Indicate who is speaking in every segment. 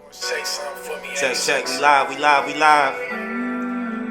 Speaker 1: Say something for me.
Speaker 2: Check, we live.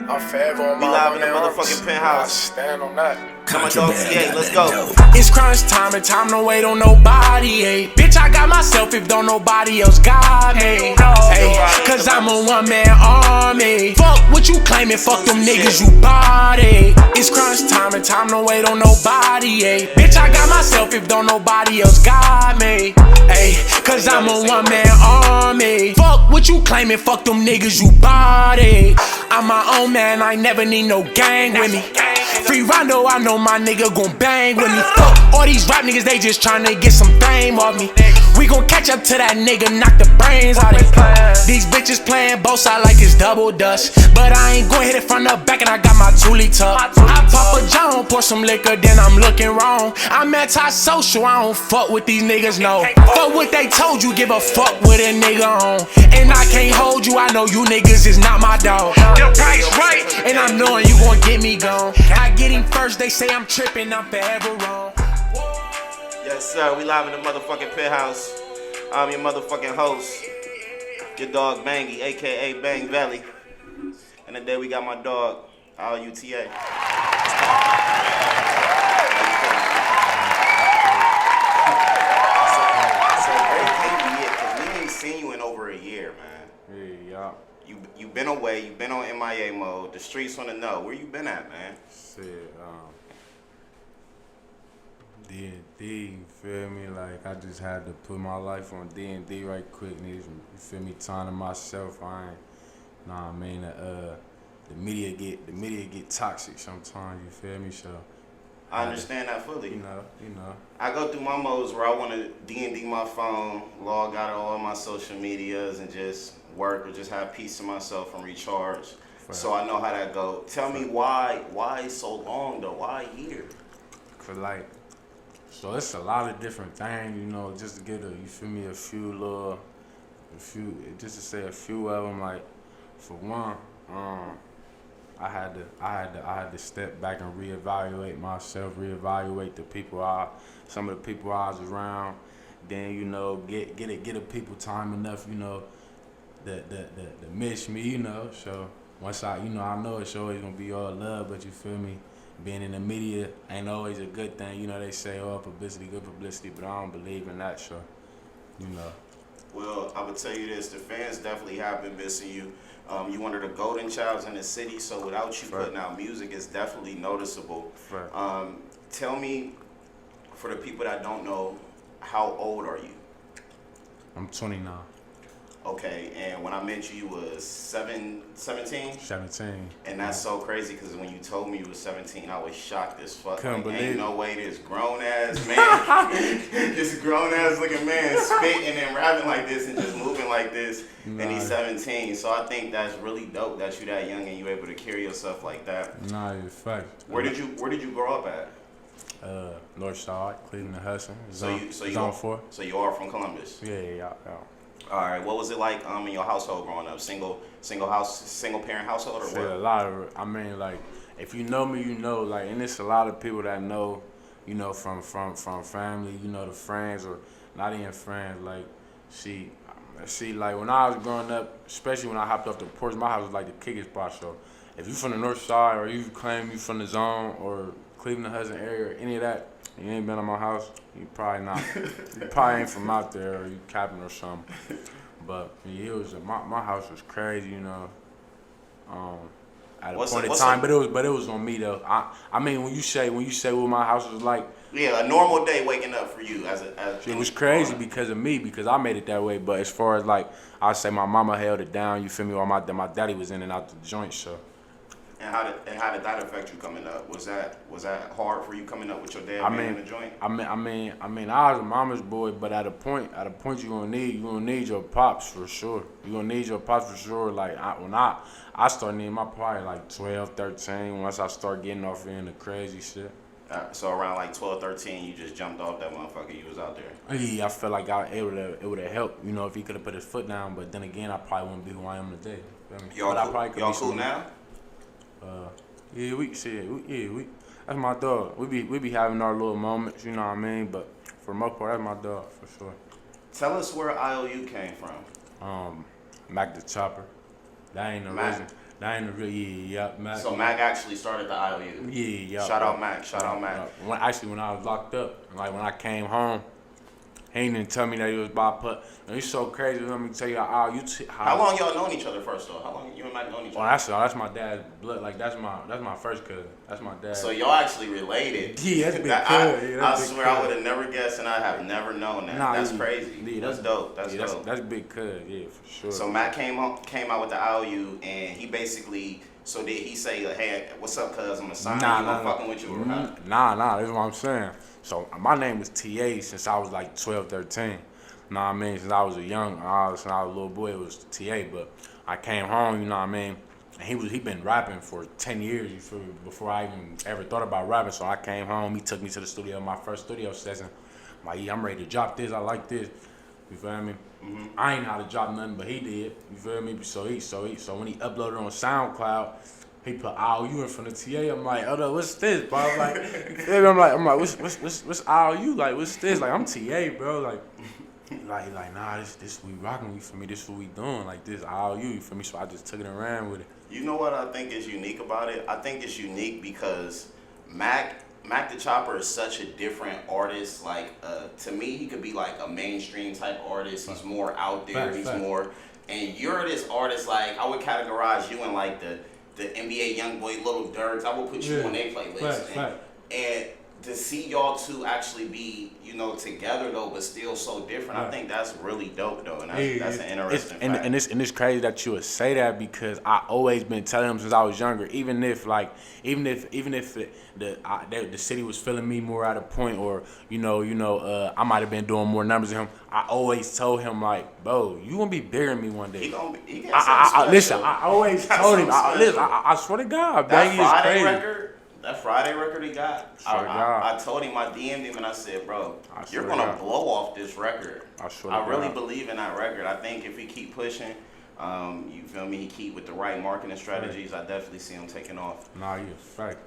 Speaker 1: I'm forever on
Speaker 2: We
Speaker 1: my
Speaker 2: live in the
Speaker 1: man.
Speaker 2: motherfucking penthouse.
Speaker 1: I stand on that.
Speaker 2: Come on, dog, TA, let's go.
Speaker 3: It's crunch time and time to wait on nobody, ayy. Bitch, I got myself if don't nobody else got me. Ayy, cause I'm a one-man army. Fuck what you claiming, fuck them niggas you body. It's crunch time and time to wait on nobody, ayy. Bitch, I got myself if don't nobody else got me. Ayy, cause I'm a one-man army. Fuck what you claiming, fuck them niggas you body. I'm my own man, I never need no gang with me. Free Rondo, I know my nigga gon' bang with me. Fuck all these rap niggas, they just tryna get some fame off me. We gon' catch up to that nigga, knock the brains out of him. These bitches playing both sides like it's double dust, but I ain't gon' hit it from the back and I got my toolie tuck. I pop a John, pour some liquor, then I'm looking wrong. I'm anti-social, I don't fuck with these niggas, no. Fuck what they told you, give a fuck with a nigga on. And I can't hold you, I know you niggas is not my dog. The price right, and I'm knowing you gon' get me gone. I get him first, they say I'm tripping, I'm forever wrong.
Speaker 2: Yes, sir, we live in the motherfucking penthouse. I'm your motherfucking host, your dog Bangy, aka Bang Valley. And today we got my dog, iOU. So great can't be it, cause we ain't seen you in over a year, man.
Speaker 4: Yeah.
Speaker 2: You been away, you been on MIA mode. The streets wanna know where you been at, man.
Speaker 4: Shit, D&D, you feel me? Like, I just had to put my life on D&D right quick, niggas. You feel me? Time to myself. I ain't, nah, I mean, the media get toxic sometimes, you feel me? So
Speaker 2: I understand that fully.
Speaker 4: You know.
Speaker 2: I go through my modes where I want to D&D my phone, log out of all my social medias, and just work or just have peace to myself and recharge. So I know how that go. Tell me why so long though? Why a year?
Speaker 4: Cause like, so it's a lot of different things, you know, just to get just to say a few of them. Like, for one, I had to step back and reevaluate myself, reevaluate some of the people I was around. Then, you know, get a people time enough, you know, that miss me, you know. So once I know it's always gonna be all love, but you feel me? Being in the media ain't always a good thing. You know, they say, oh, publicity, good publicity, but I don't believe in that, so, you know.
Speaker 2: Well, I would tell you this, the fans definitely have been missing you. You one of the golden childs in the city, so without you putting out music, it's definitely noticeable. Tell me, for the people that don't know, how old are you?
Speaker 4: I'm 29.
Speaker 2: Okay, and when I met you was 17?
Speaker 4: 17.
Speaker 2: And that's so crazy because when you told me you was 17, I was shocked as fuck.
Speaker 4: Couldn't believe
Speaker 2: ain't no way this grown ass man, this grown ass looking man spitting and rapping like this and just moving like this, and he's 17. So I think that's really dope that you that young and you able to carry yourself like that.
Speaker 4: Nah, it's fact.
Speaker 2: Where did you grow up at?
Speaker 4: North Side, Cleveland, Hudson.
Speaker 2: So you are from Columbus?
Speaker 4: Yeah.
Speaker 2: All right. What was it like in your household growing up? Single parent household or what?
Speaker 4: A lot of, I mean, like, if you know me, you know, like, and it's a lot of people that know, you know, from family, you know, the friends or not even friends. Like, see, like when I was growing up, especially when I hopped off the porch, my house was like the kicking spot. So if you from the North Side or you claim you from the Zone or Cleveland, Hudson area or any of that, you ain't been in my house, you probably not. You probably ain't from out there or you capping or something. But yeah, my house was crazy, you know. At a point in time, but it was on me though. I mean when you say what my house was like.
Speaker 2: Yeah, a normal day waking up for you as
Speaker 4: it was crazy because of me, because I made it that way. But as far as like, I say my mama held it down, you feel me, while my daddy was in and out the joint, so.
Speaker 2: And how did that affect you coming up? Was that hard for you coming up with your dad being in the joint?
Speaker 4: I mean, I was a mama's boy, but at a point you gonna need your pops for sure. You gonna need your pops for sure. Like when I started needing my probably like 12, 13. Once I start getting off in the crazy shit.
Speaker 2: So around like 12, 13, you just jumped off that motherfucker. You was out there.
Speaker 4: Yeah, I felt like it would have helped. You know, if he could have put his foot down. But then again, I probably wouldn't be who I am today.
Speaker 2: Y'all cool now?
Speaker 4: That's my dog. We be having our little moments, you know what I mean? But for the most part, that's my dog for sure.
Speaker 2: Tell us where iOU came from.
Speaker 4: Mac the Chopper. That ain't the reason. That ain't the real. Yeah, Mac.
Speaker 2: So Mac actually started the iOU.
Speaker 4: Yeah.
Speaker 2: Shout out Mac. Shout out Mac.
Speaker 4: When I was locked up, like when I came home, he didn't even tell me that he was bipolar. And it's so crazy. Let me tell you
Speaker 2: how long y'all known each other first though? How long you and Mac known each other?
Speaker 4: That's my dad's blood. Like that's my first cousin. That's my dad.
Speaker 2: So y'all actually related.
Speaker 4: Yeah, that's big cousin.
Speaker 2: I swear I would have never guessed, and I have never known that. That's crazy.
Speaker 4: Yeah,
Speaker 2: that's dope. That's dope.
Speaker 4: That's big cousin. Yeah, for sure.
Speaker 2: So Mac came out with the iOU, and he basically. So did he say, hey, what's up, cuz? I'm gonna sign you. I'm fucking with you.
Speaker 4: Nah. That's what I'm saying. So my name was TA since I was like 12, 13. You know what I mean? Since I was since I was a little boy, it was TA. But I came home, you know what I mean? And he been rapping for 10 years, you feel me, before I even ever thought about rapping. So I came home, he took me to the studio, my first studio session. I'm like, yeah, I'm ready to drop this. I like this. You feel me? Mm-hmm. I ain't know how to drop nothing, but he did. You feel me? So when he uploaded on SoundCloud, he put iOU in front of TA. I'm like, oh no, what's this, bro? I'm like, I'm like, what's iOU? Like, what's this? Like, I'm TA, bro. Like, nah, this we rocking. You feel me? This what we doing. Like, this iOU. You feel me? So I just took it and ran with it.
Speaker 2: You know what I think is unique about it? I think it's unique because Mac the Chopper is such a different artist. Like, to me, he could be like a mainstream type artist. He's more out there. He's more, and you're this artist. Like, I would categorize you in like the NBA YoungBoy, Little Durks. I would put you on their playlist. And to see y'all two actually be, together though, but still so different, I think that's really dope though, and that's an interesting fact.
Speaker 4: And it's crazy that you would say that because I always been telling him since I was younger, even if the city was feeling me more at a point, or I might have been doing more numbers than him. I always told him like, bro, you gonna be bigger than me one day. Listen, I always told him. I swear to God,
Speaker 2: That Friday record he got, I told him, I DM'd him, and I said, bro, you're going to blow off this record. I really believe in that record. I think if he keep pushing, you feel me, he keep with the right marketing strategies, I definitely see him taking off.
Speaker 4: Nah, you're fact.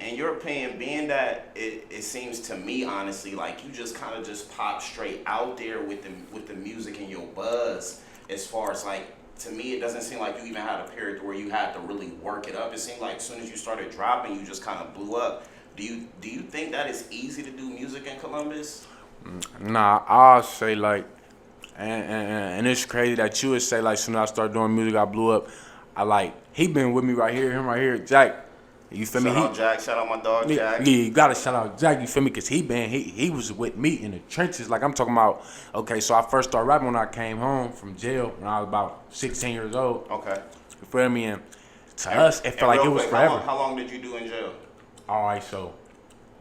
Speaker 2: In your opinion, being that it seems to me, honestly, like you just kind of just pop straight out there with the music and your buzz, as far as like, to me, it doesn't seem like you even had a period where you had to really work it up. It seemed like as soon as you started dropping, you just kind of blew up. Do you think that it's easy to do music in Columbus?
Speaker 4: Nah, I'll say like, and it's crazy that you would say like, as soon as I started doing music, I blew up. He been with me right here, him right here, Jack. You feel me?
Speaker 2: Shout out Jack. Shout out my dog Jack.
Speaker 4: Yeah, you gotta shout out Jack. You feel me? Cause he was with me in the trenches. Like I'm talking about. Okay, so I first started rapping when I came home from jail when I was about 16 years old.
Speaker 2: Okay.
Speaker 4: You feel me? And to us, it felt like it was forever.
Speaker 2: How long did you do in jail?
Speaker 4: All right, so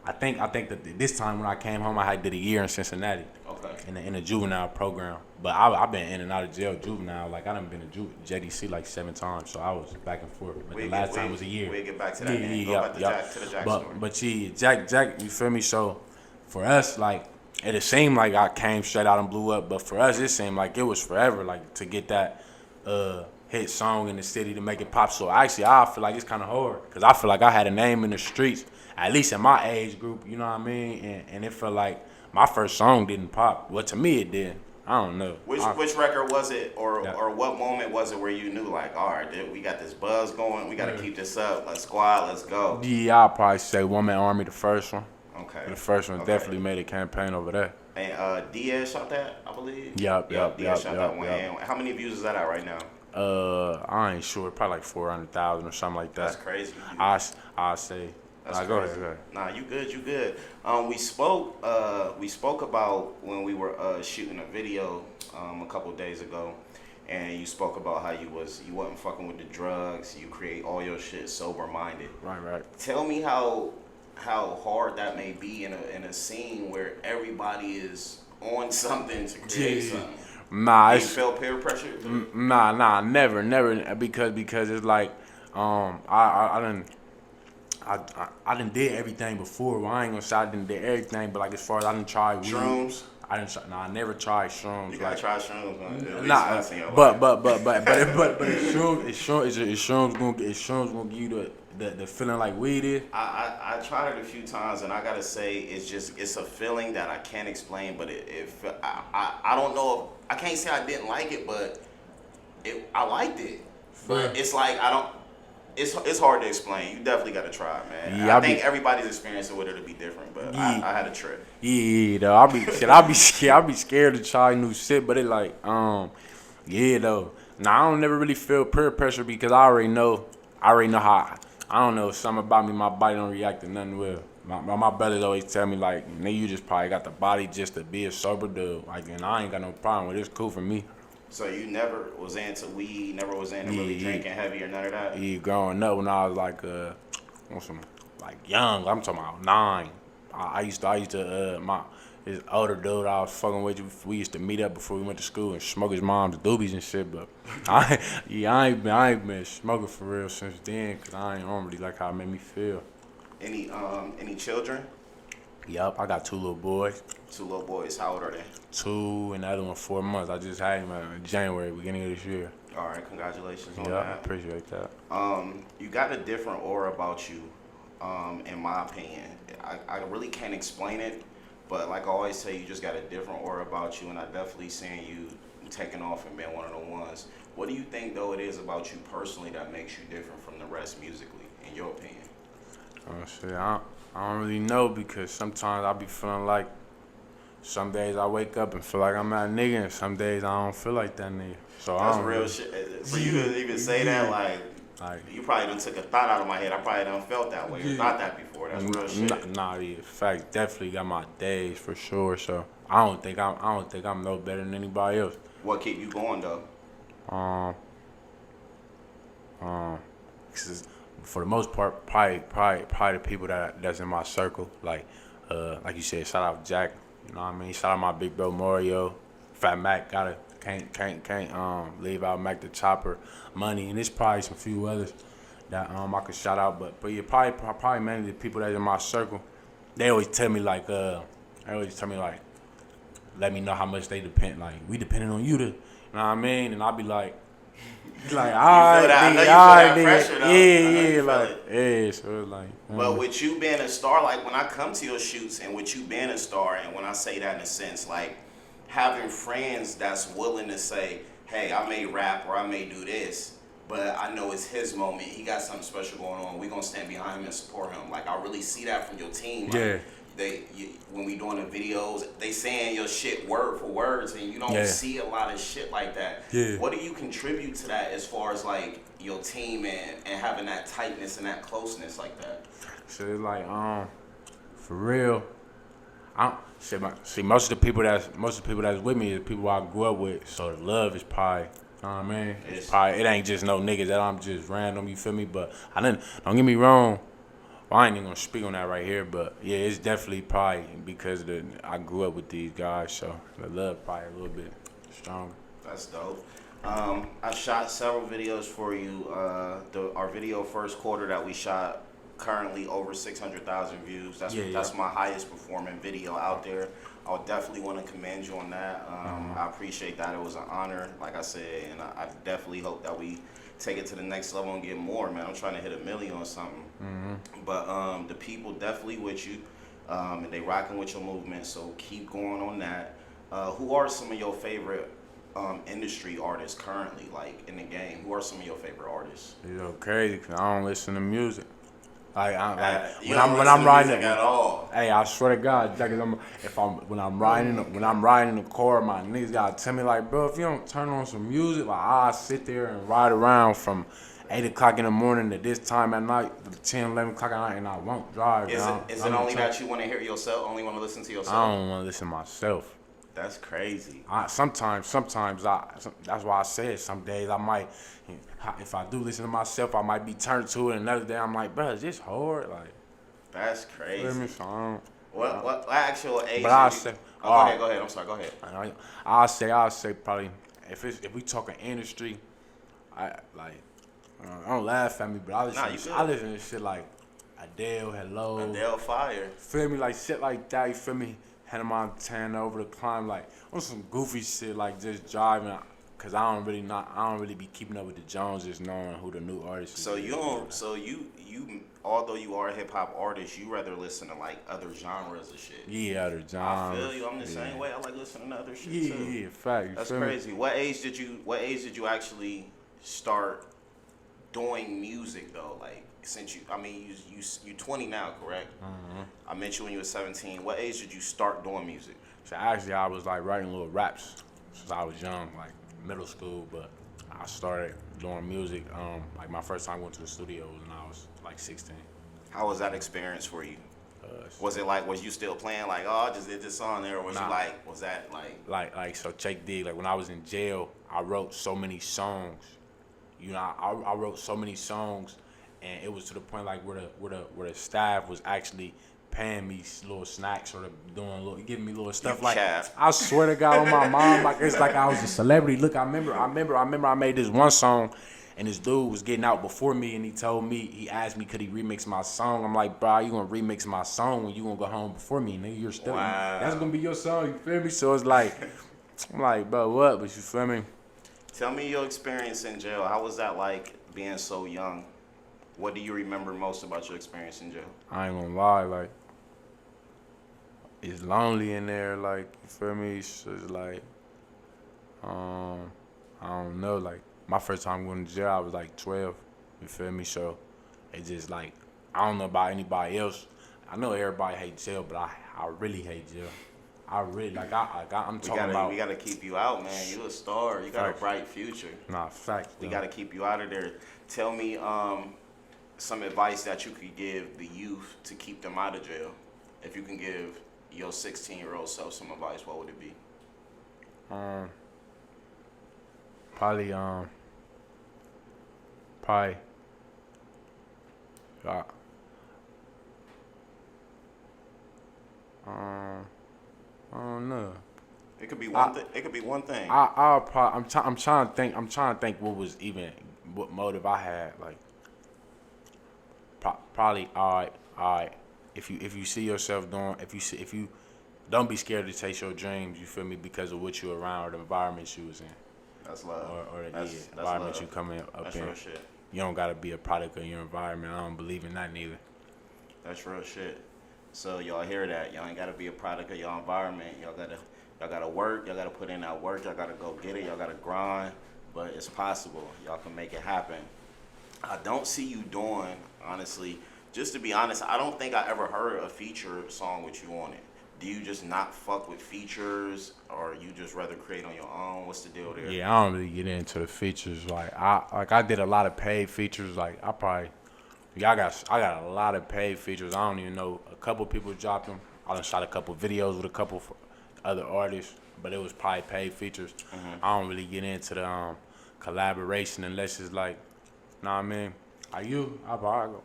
Speaker 4: I think that this time when I came home, I did a year in Cincinnati.
Speaker 2: Okay.
Speaker 4: In a juvenile program, but I've been in and out of jail juvenile. Like I done been to JDC like 7 times, so I was back and forth. But the last time was a year.
Speaker 2: We'll get back to that. To the Jack story.
Speaker 4: But Jack, you feel me? So for us, like it seemed like I came straight out and blew up, but for us, it seemed like it was forever, like to get that hit song in the city to make it pop. So actually, I feel like it's kind of hard because I feel like I had a name in the streets, at least in my age group. You know what I mean? And it felt like my first song didn't pop. Well, to me, it did. I don't know.
Speaker 2: Which record was it, or what moment was it where you knew, like, all right, dude, we got this buzz going. We got to keep this up. Let's squad. Let's go.
Speaker 4: Yeah, I'll probably say One Man Army, the first one.
Speaker 2: Okay.
Speaker 4: The first one definitely made a campaign over there.
Speaker 2: And Diaz shot that, I believe.
Speaker 4: Yep.
Speaker 2: Diaz shot that one. And how many views is that at right now?
Speaker 4: I ain't sure. Probably like 400,000 or something like that.
Speaker 2: That's crazy.
Speaker 4: I say. Go ahead.
Speaker 2: Nah, you good. We spoke about when we were shooting a video a couple of days ago, and you spoke about how you wasn't fucking with the drugs. You create all your shit sober minded.
Speaker 4: Right.
Speaker 2: Tell me how hard that may be in a scene where everybody is on something to create something.
Speaker 4: Nah,
Speaker 2: you feel peer pressure?
Speaker 4: Nah, never. Because it's like I done did everything before. Well, I ain't gonna say I done did everything, but like as far as I didn't try weed.
Speaker 2: Shrooms?
Speaker 4: I never tried shrooms.
Speaker 2: You gotta try shrooms, man.
Speaker 4: Nah, but shrooms gonna give you the feeling like weed is?
Speaker 2: I tried it a few times, and I gotta say it's a feeling that I can't explain. But I don't know. I can't say I didn't like it, but I liked it. But it's like I don't. It's hard to explain. You definitely got to try it, man.
Speaker 4: Yeah,
Speaker 2: I think everybody's experience with it will be different, but I had a trip.
Speaker 4: Yeah, though. I'll be scared to try new shit, but it like, yeah, though. Now I don't never really feel peer pressure because I already know how. I don't know, something about me, my body don't react to nothing well. My brothers always tell me like, nigga, you just probably got the body just to be a sober dude. Like, and I ain't got no problem with it. It's cool for me.
Speaker 2: So you never was into weed, never was into really drinking heavy or none of that?
Speaker 4: Yeah, growing up when I was like, young, I'm talking about 9. I used to, this older dude I was fucking with, we used to meet up before we went to school and smoke his mom's doobies and shit, but I ain't been smoking for real since then, cause I don't really like how it made me feel.
Speaker 2: Any children?
Speaker 4: Yup, I got 2 little boys.
Speaker 2: 2 little boys, how old are they?
Speaker 4: 2 and the other one 4 months. I just had him in January, beginning of this year.
Speaker 2: All right, congratulations on
Speaker 4: that.
Speaker 2: that.
Speaker 4: I appreciate that.
Speaker 2: You got a different aura about you, in my opinion. I really can't explain it, but like I always say, you just got a different aura about you, and I definitely seen you taking off and being one of the ones. What do you think, though, it is about you personally that makes you different from the rest musically, in your opinion?
Speaker 4: Shit, I don't really know because sometimes I be feeling like some days I wake up and feel like I'm that nigga, and some days I don't feel like that nigga. So
Speaker 2: that's
Speaker 4: I don't
Speaker 2: real
Speaker 4: really,
Speaker 2: shit. For you to even say that, like you probably done took a thought out of my head. I probably done felt that way or thought that before. That's real shit.
Speaker 4: Nah, yeah, facts. Definitely got my days for sure. So I don't think I'm no better than anybody else.
Speaker 2: What keep you going though?
Speaker 4: 'Cause for the most part, probably the people that's in my circle. Like you said, shout out Jack. You know what I mean? Shout out my big bro Mario, Fat Mac. Can't leave out Mac the Chopper, Money, and there's probably some few others that I could shout out. But yeah, probably mainly the people that's in my circle. They always tell me like, let me know how much they depend. Like we depending on you to, you know what I mean? And I'll be like. All right, yeah, like, yeah, so it's like.
Speaker 2: But with you being a star, like when I come to your shoots and with you being a star, and when I say that in a sense, like having friends that's willing to say, hey, I may rap or I may do this, but I know it's his moment. He got something special going on. We're going to stand behind him and support him. Like, I really see that from your team. Like,
Speaker 4: yeah.
Speaker 2: When we doing the videos, they saying your shit word for words, and you don't see a lot of shit like that.
Speaker 4: Yeah.
Speaker 2: What do you contribute to that as far as like your team and having that tightness and that closeness like that?
Speaker 4: So it's like, for real, most of the people that's with me is people I grew up with. So the love is probably, you know what I mean? It ain't just no niggas that I'm just random. You feel me? But don't get me wrong. Well, I ain't even gonna speak on that right here, but yeah, it's definitely probably because I grew up with these guys, so the love probably a little bit stronger. That's
Speaker 2: dope. I've shot several videos for you. Our video first quarter that we shot currently over 600,000 views. That's my highest performing video out there. I would definitely want to commend you on that. I appreciate that. It was an honor, like I said, and I definitely hope that we take it to the next level and get more, man. I'm trying to hit 1 million or something. But the people definitely with you, and they rocking with your movement, so keep going on that. Who are some of your favorite industry artists currently, like in the game? Who are some of your favorite artists?
Speaker 4: You know, crazy, cause I don't listen to music. When I'm riding
Speaker 2: at all.
Speaker 4: Hey, I swear to God, when I'm riding in the car, my niggas gotta tell me like, bro, if you don't turn on some music, like I sit there and ride around from 8 o'clock in the morning to this time at night, 10, 11 o'clock at night, and I won't drive.
Speaker 2: Is it only that you want to hear yourself? Only want to listen to yourself?
Speaker 4: I don't want to listen to myself.
Speaker 2: That's crazy.
Speaker 4: Sometimes that's why I said some days I might, if I do listen to myself, I might be turned to it. Another day I'm like, bro, is this hard? Like,
Speaker 2: that's crazy.
Speaker 4: What
Speaker 2: actual age?
Speaker 4: But I say,
Speaker 2: go ahead. I'm sorry. Go ahead.
Speaker 4: I'll say probably if we talking industry, I don't laugh at me, but I listen to shit like Adele, Hello,
Speaker 2: Adele, Fire.
Speaker 4: Feel me, like shit like that. You feel me? Hannah Montana, Over the Climb, like on some goofy shit, like just driving. cause I don't really be keeping up with the Joneses, knowing who the new artists.
Speaker 2: So you don't. So you although you are a hip hop artist, you rather listen to like other genres of shit.
Speaker 4: Yeah, other genres.
Speaker 2: I feel you. I'm the same way. I like listening to other shit too.
Speaker 4: Yeah, fact.
Speaker 2: That's crazy. What age did you actually start doing music though? Like since you 20 now, correct?
Speaker 4: Mm-hmm.
Speaker 2: I met you when you were 17. What age did you start doing music?
Speaker 4: So actually, I was like writing little raps since I was young, like middle school. But I started doing music. Like my first time going to the studio was when I was like 16.
Speaker 2: How was that experience for you? Was it like, was you still playing like, oh, I just did this song there, or was you like, was that like?
Speaker 4: So check dig. Like when I was in jail, I wrote so many songs. You know, I wrote so many songs, and it was to the point like where the staff was actually paying me little snacks or giving me little stuff like. I swear to God on my mom, like it's like I was a celebrity. Look, I remember I made this one song. And this dude was getting out before me, and he asked me, could he remix my song? I'm like, bro, you gonna remix my song when you gonna go home before me, nigga? You're still, that's gonna be your song, you feel me? So it's like, I'm like, bro, what? But you feel me?
Speaker 2: Tell me your experience in jail. How was that like being so young? What do you remember most about your experience in jail?
Speaker 4: I ain't gonna lie, like, it's lonely in there, like, you feel me? So it's like, I don't know, like, my first time going to jail, I was like 12, you feel me? So it's just like, I don't know about anybody else. I know everybody hates jail, but I really hate jail. I really, I'm talking about.
Speaker 2: We gotta keep you out, man. You a star. You got a bright future.
Speaker 4: Nah, facts.
Speaker 2: We gotta keep you out of there. Tell me some advice that you could give the youth to keep them out of jail. If you can give your 16-year-old self some advice, what would it be?
Speaker 4: Probably, I don't know.
Speaker 2: It could be one thing. It could be one thing.
Speaker 4: I'm trying to think what motive I had. Like, probably, all right. If you see yourself doing, if you don't be scared to chase your dreams. You feel me? Because of what you around or the environment you was in.
Speaker 2: That's love.
Speaker 4: Or
Speaker 2: that's
Speaker 4: environment
Speaker 2: love.
Speaker 4: you coming up
Speaker 2: that's
Speaker 4: in.
Speaker 2: Real shit.
Speaker 4: You don't gotta be a product of your environment. I don't believe in that neither.
Speaker 2: That's real shit. So y'all hear that? Y'all ain't gotta be a product of your environment. Y'all gotta work. Y'all gotta put in that work. Y'all gotta go get it. Y'all gotta grind. But it's possible. Y'all can make it happen. I don't see you doing, honestly. Just to be honest, I don't think I ever heard a feature song with you on it. Do you just not fuck with features, or you just rather create on your own? What's the deal there?
Speaker 4: Yeah, I don't really get into the features. I did a lot of paid features. I got a lot of paid features. I don't even know. A couple people dropped them. I done shot a couple videos with a couple other artists, but it was probably paid features. Mm-hmm. I don't really get into the collaboration unless it's like, nah, man. iOU,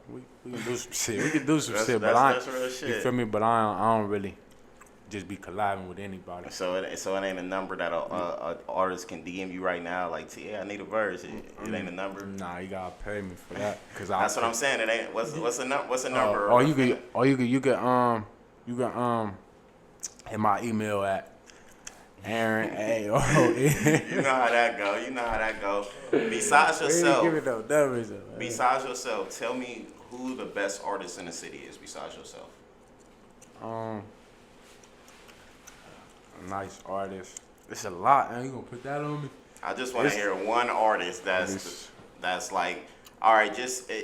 Speaker 4: we can do some shit. We can do some shit, but
Speaker 2: that's real shit.
Speaker 4: You feel me? But I don't really just be collabing with anybody.
Speaker 2: So it ain't a number that a artist can DM you right now. Like, yeah, I need a verse. It ain't a number.
Speaker 4: Nah, you gotta pay me for that.
Speaker 2: That's what I'm saying. It ain't. What's a number?
Speaker 4: You can hit my email at Aaron A.
Speaker 2: You know how that go. Besides yourself,
Speaker 4: give it no numbers.
Speaker 2: Besides yourself, tell me who the best artist in the city is. Besides yourself.
Speaker 4: A nice artist. It's a lot, man. You gonna put that on me?
Speaker 2: I just want to hear one artist that's like, all right.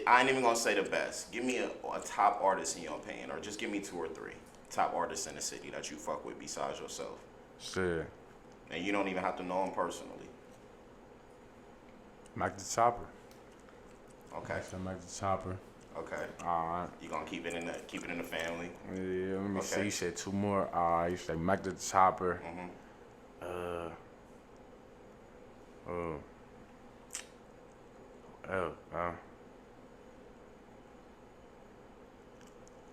Speaker 2: I ain't even gonna say the best. Give me a top artist in your opinion, or just give me 2 or 3 top artists in the city that you fuck with besides yourself.
Speaker 4: Shit.
Speaker 2: And you don't even have to know him personally.
Speaker 4: Mac the Chopper.
Speaker 2: Okay.
Speaker 4: Mac the Chopper.
Speaker 2: Okay.
Speaker 4: All right.
Speaker 2: You gonna keep it in the family?
Speaker 4: Yeah. Let me see. You said 2 more. You said Mac the Chopper.
Speaker 2: Mm-hmm.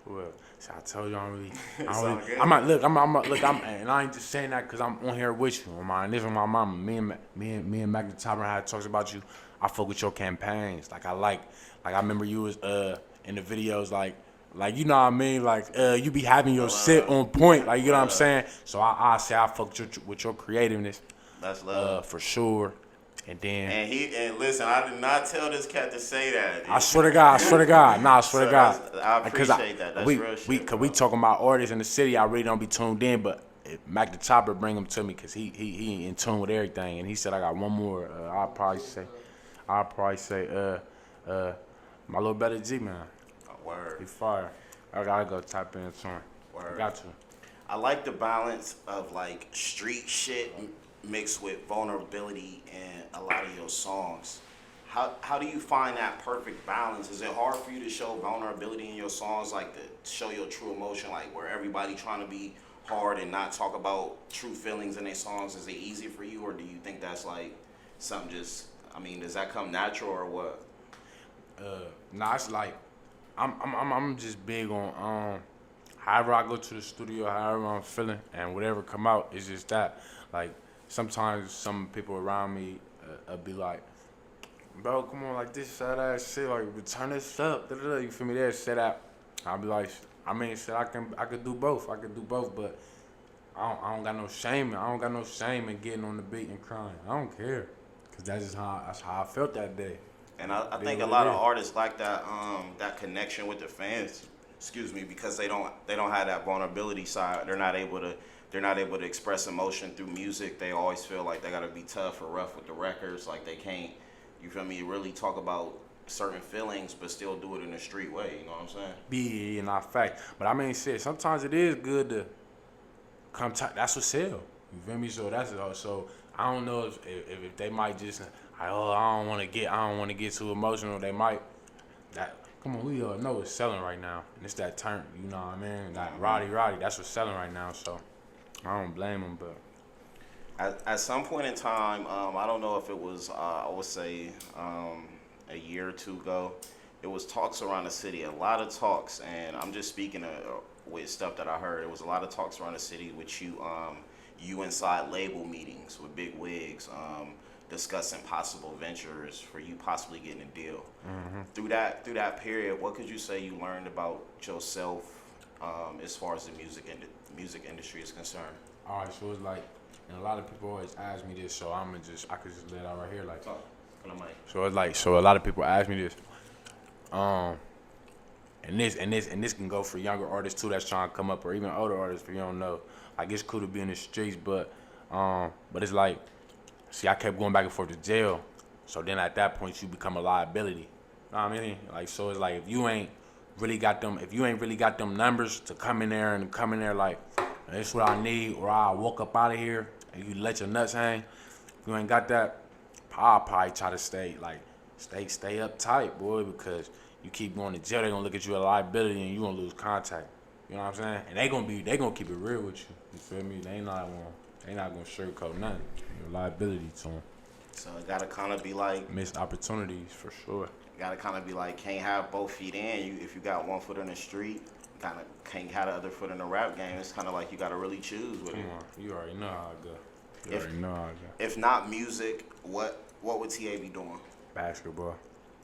Speaker 4: Well, so I told you I don't really. And I ain't just saying that because I'm on here with you, man. This is my mama. Me and Mac the Chopper had talks about you. I fuck with your campaigns. I remember you was in the videos like you know what I mean. You be having your shit on point. You know what I'm saying. So I say I fuck with your creativeness.
Speaker 2: That's love
Speaker 4: for sure. And then
Speaker 2: And listen, I did not tell this cat to say that.
Speaker 4: I swear to God. Nah, I swear to God.
Speaker 2: I appreciate that. That's real shit.
Speaker 4: Cause we talking about artists in the city. I really don't be tuned in, but Mac the Chopper bring him to me because he in tune with everything. And he said I got one more. I'll probably say my little brother G, man.
Speaker 2: Word.
Speaker 4: He fire. I gotta go type in to him.
Speaker 2: Word.
Speaker 4: Got to.
Speaker 2: I like the balance of like street shit mixed with vulnerability in a lot of your songs. How do you find that perfect balance? Is it hard for you to show vulnerability in your songs, like to show your true emotion, like where everybody trying to be hard and not talk about true feelings in their songs? Is it easy for you, or do you think that's like something just? I mean, does that come natural or what?
Speaker 4: Nah, it's like I'm just big on however I go to the studio, however I'm feeling, and whatever come out is just that. Like sometimes some people around me be like, bro, come on, like this sad ass shit, like turn this up, you feel me? There, set out. I'll be like, I mean, shit, I could do both, but I don't got no shame. I don't got no shame in getting on the beat and crying. I don't care, cause that's how I felt that day.
Speaker 2: And I think a lot of artists like that that connection with the fans. Excuse me, because they don't have that vulnerability side. They're not able to express emotion through music. They always feel like they gotta be tough or rough with the records. Like they can't, you feel me, really talk about certain feelings, but still do it in a street way. You know what I'm saying?
Speaker 4: Yeah, not fact. But I mean, shit. Sometimes it is good to come. That's what sell. You feel me? So that's so. I don't know if they might just like, oh, I don't want to get too emotional. They might that. Come on, we all know it's selling right now, and it's that turn. You know what I mean? Like Roddy. That's what's selling right now. So I don't blame them, but
Speaker 2: At some point in time, I don't know if it was, I would say, a year or two ago, it was talks around the city, a lot of talks, and I'm just speaking with stuff that I heard. It was a lot of talks around the city with you inside label meetings with big wigs, discussing possible ventures for you possibly getting a deal. Mm-hmm. Through that period, what could you say you learned about yourself as far as the music industry is concerned?
Speaker 4: All right, so it's like, and a lot of people always ask me this, so I could just let it out right here, like. So it's like, so a lot of people ask me this, and this can go for younger artists too that's trying to come up, or even older artists if you don't know. Like it's cool to be in the streets, but it's like, see, I kept going back and forth to jail, so then at that point you become a liability. You know what I mean? Like so it's like if you ain't really got them numbers to come in there like, this is what I need, or I woke up out of here, and you let your nuts hang. If you ain't got that, I'll probably try to stay uptight, boy, because you keep going to jail, they gonna look at you as a liability and you gonna lose contact. You know what I'm saying? And they gonna keep it real with you. You feel me? They not gonna sugarcoat nothing. You're a liability to them.
Speaker 2: So it gotta kind of be like
Speaker 4: missed opportunities for sure.
Speaker 2: Gotta kind of be like, can't have both feet in. If you got one foot in the street, kind of can't have the other foot in the rap game. It's kind of like you gotta really choose with it.
Speaker 4: Come on, you already know how I go.
Speaker 2: If not music, what would TA be doing?
Speaker 4: Basketball.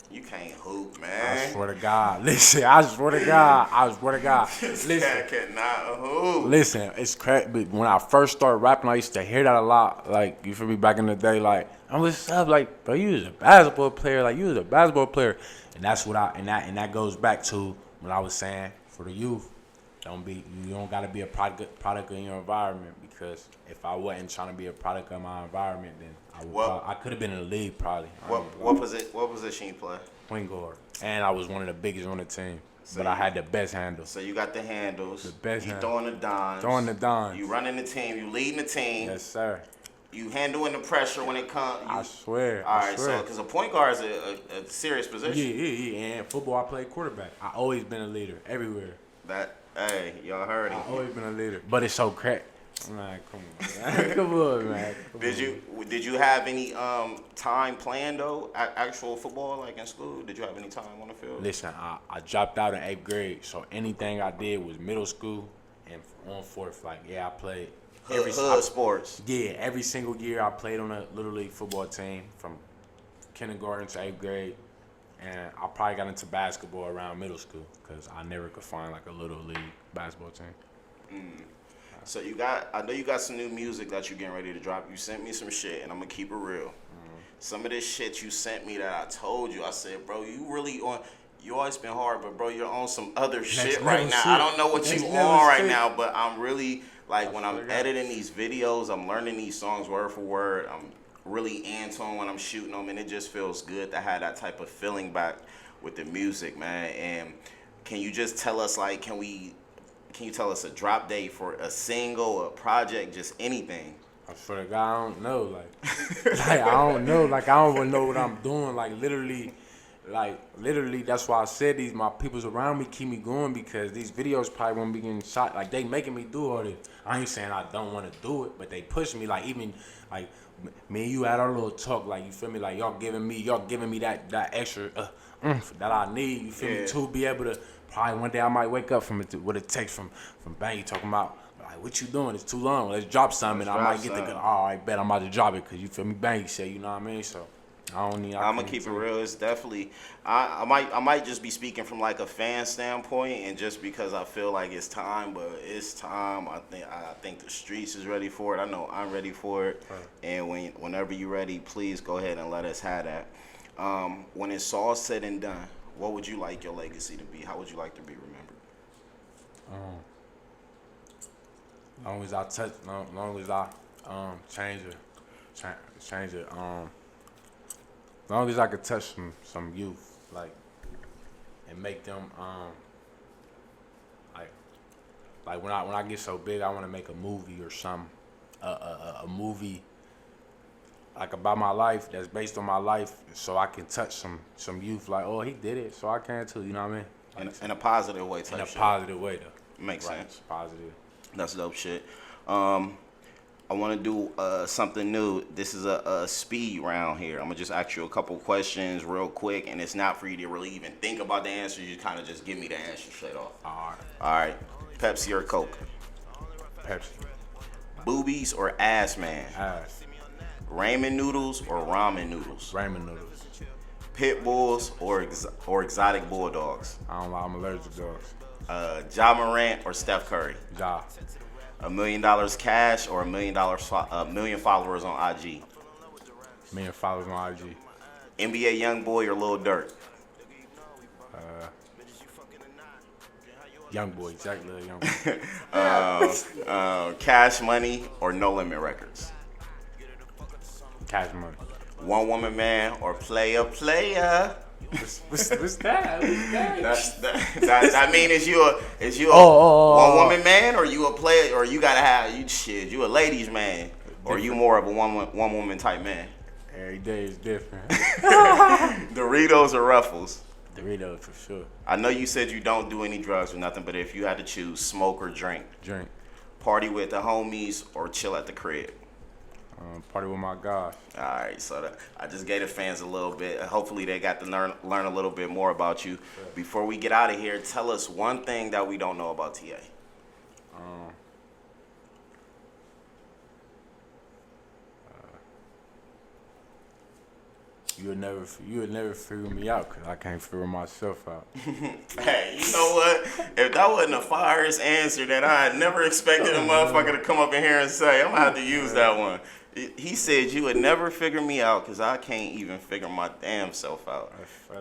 Speaker 2: You can't hoop, man.
Speaker 4: I swear to God. Listen, I swear to God.
Speaker 2: Listen, cannot hoop.
Speaker 4: Listen, it's crazy. But when I first started rapping, I used to hear that a lot. Like, you feel me, back in the day, like, oh, what's up? Like, bro, you was a basketball player. And that's what and that goes back to what I was saying for the youth. You don't gotta be a product of your environment, because if I wasn't trying to be a product of my environment, then I could have been in the league probably.
Speaker 2: What position you play?
Speaker 4: Point guard. And I was one of the biggest on the team. But I had the best handles.
Speaker 2: So you got the handles.
Speaker 4: The best handles.
Speaker 2: Throwing the dimes. You running the team. You leading the team.
Speaker 4: Yes, sir.
Speaker 2: You handling the pressure when it comes.
Speaker 4: I swear.
Speaker 2: All right, so because a point guard is a serious position.
Speaker 4: Yeah. And football, I played quarterback. I always been a leader everywhere.
Speaker 2: Hey, y'all heard him.
Speaker 4: I always been a leader. But it's so crack. Man, come on, man. Come on, man.
Speaker 2: Did you have any time planned though? Actual football, like in school? Did you have any time on the field?
Speaker 4: Listen, I dropped out in 8th grade, so anything I did was middle school and on 4th. Like, yeah, I played
Speaker 2: hood sports.
Speaker 4: Yeah, every single year I played on a little league football team from kindergarten to 8th grade, and I probably got into basketball around middle school because I never could find like a little league basketball team.
Speaker 2: So I know you got some new music that you're getting ready to drop. You sent me some shit, and I'm gonna keep it real. some of this shit you sent me that I told you, I said, bro, you really on. You always been hard, but bro, you're on some other shit right now. I don't know what you on right now, but I'm really like when I'm editing these videos, I'm learning these songs word for word. I'm really into them when I'm shooting them, and it just feels good to have that type of feeling back with the music, man. And can you just tell us, like, can you tell us a drop date for a single, a project, just anything?
Speaker 4: I swear to God, I don't know. Like I don't know. Like, I don't even know what I'm doing. Like, literally, that's why I said my peoples around me keep me going, because these videos probably won't be getting shot. Like, they making me do all this. I ain't saying I don't want to do it, but they push me. Like, even, like, me and you had our little talk. Like, you feel me? Like, y'all giving me that extra that I need. You feel me? To be able to, probably one day I might wake up with a text from Bangy talking about, like, what you doing? It's too long. Let's drop something. I might get the all right, bet I'm about to drop it, because you feel me? Bangy said, you know what I mean? So I'm gonna keep it real. It's definitely I might just be speaking from like a fan standpoint, and just because I feel like it's time. But it's time. I think the streets is ready for it. I know I'm ready for it. Right. And whenever you're ready, please go ahead and let us have that. When it's all said and done, what would you like your legacy to be? How would you like to be remembered? Long as I touch, long as I change it. As long as I could touch some youth, like, and make them like when I get so big, I want to make a movie or something, a movie like about my life that's based on my life, so I can touch some youth. Like, oh, he did it, so I can too. You know what I mean?
Speaker 2: In a positive way.
Speaker 4: In a positive way, though.
Speaker 2: Makes sense.
Speaker 4: Positive.
Speaker 2: That's dope shit. I want to do something new. This is a speed round here. I'm going to just ask you a couple questions real quick, and it's not for you to really even think about the answer. You kind of just give me the answer straight off.
Speaker 4: All
Speaker 2: right. Pepsi or Coke?
Speaker 4: Pepsi.
Speaker 2: Boobies or ass man?
Speaker 4: Ass.
Speaker 2: Ramen noodles or ramen noodles?
Speaker 4: Ramen noodles.
Speaker 2: Pit bulls or exotic bulldogs?
Speaker 4: I don't know. I'm allergic to dogs.
Speaker 2: Ja Morant or Steph Curry?
Speaker 4: Ja.
Speaker 2: $1 million cash or $1 million followers on IG?
Speaker 4: Million followers on IG.
Speaker 2: NBA Young Boy or Lil Durk?
Speaker 4: Young Boy, Jack Lil Young Boy.
Speaker 2: Cash Money or No Limit Records?
Speaker 4: Cash Money.
Speaker 2: One Woman Man or Player?
Speaker 4: What's that?
Speaker 2: I mean, is you a one woman man, or you a player, or you gotta have you a ladies man, or you more of a one woman type man?
Speaker 4: Every day is different.
Speaker 2: Doritos or Ruffles?
Speaker 4: Doritos for sure.
Speaker 2: I know you said you don't do any drugs or nothing, but if you had to choose, smoke or drink?
Speaker 4: Drink.
Speaker 2: Party with the homies or chill at the crib?
Speaker 4: Party with my guys.
Speaker 2: All right, so I just gave the fans a little bit. Hopefully they got to learn a little bit more about you. Sure. Before we get out of here, tell us one thing that we don't know about TA. You would never figure me out, because I can't figure myself out. Hey, you know what? If that wasn't a fire's answer that I had never expected a motherfucker to come up in here and say, I'm going to have to use that one. He said you would never figure me out because I can't even figure my damn self out.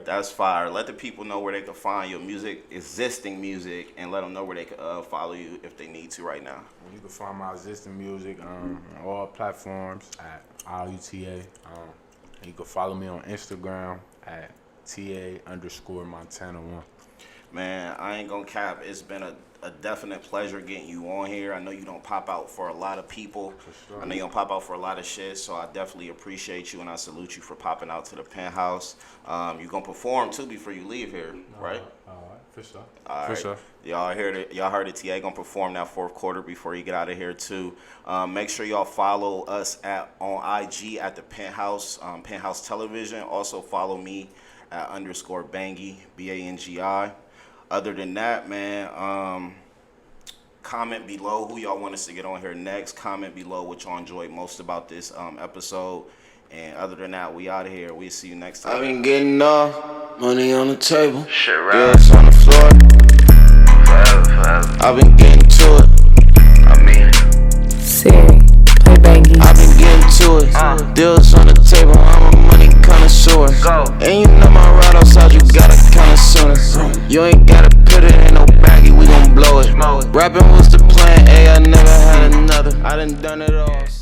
Speaker 2: That's fire. Let the people know where they can find your music, existing music, and let them know where they can follow you if they need to right now.
Speaker 4: You can find my existing music on all platforms at iOU. You can follow me on Instagram at TA_Montana1.
Speaker 2: Man, I ain't gonna cap. It's been a definite pleasure getting you on here. I know you don't pop out for a lot of people. For sure. I know you don't pop out for a lot of shit, so I definitely appreciate you, and I salute you for popping out to the Penthouse. You gonna perform too before you leave here, right?
Speaker 4: All right, for sure.
Speaker 2: All right. For sure. Y'all heard it. TA gonna perform that fourth quarter before you get out of here too. Make sure y'all follow us on IG at the Penthouse, Penthouse Television. Also follow me at _Bangy, BANGI. Other than that, man, comment below who y'all want us to get on here next. Comment below what y'all enjoyed most about this episode. And other than that, we out of here. We'll see you next time.
Speaker 5: I've been getting off, money on the table,
Speaker 2: shit right.
Speaker 5: bills on the floor.
Speaker 2: Forever.
Speaker 5: I've been getting to it.
Speaker 2: I mean it.
Speaker 6: Siri, play Bangy.
Speaker 5: I've been getting to it. Deals on the table, I'm a money. yours. And you know my ride outside, you gotta count it sooner. You ain't gotta put it in no baggie, we gon' blow it. Rapping was the plan, ayy, I never had another. I done it all.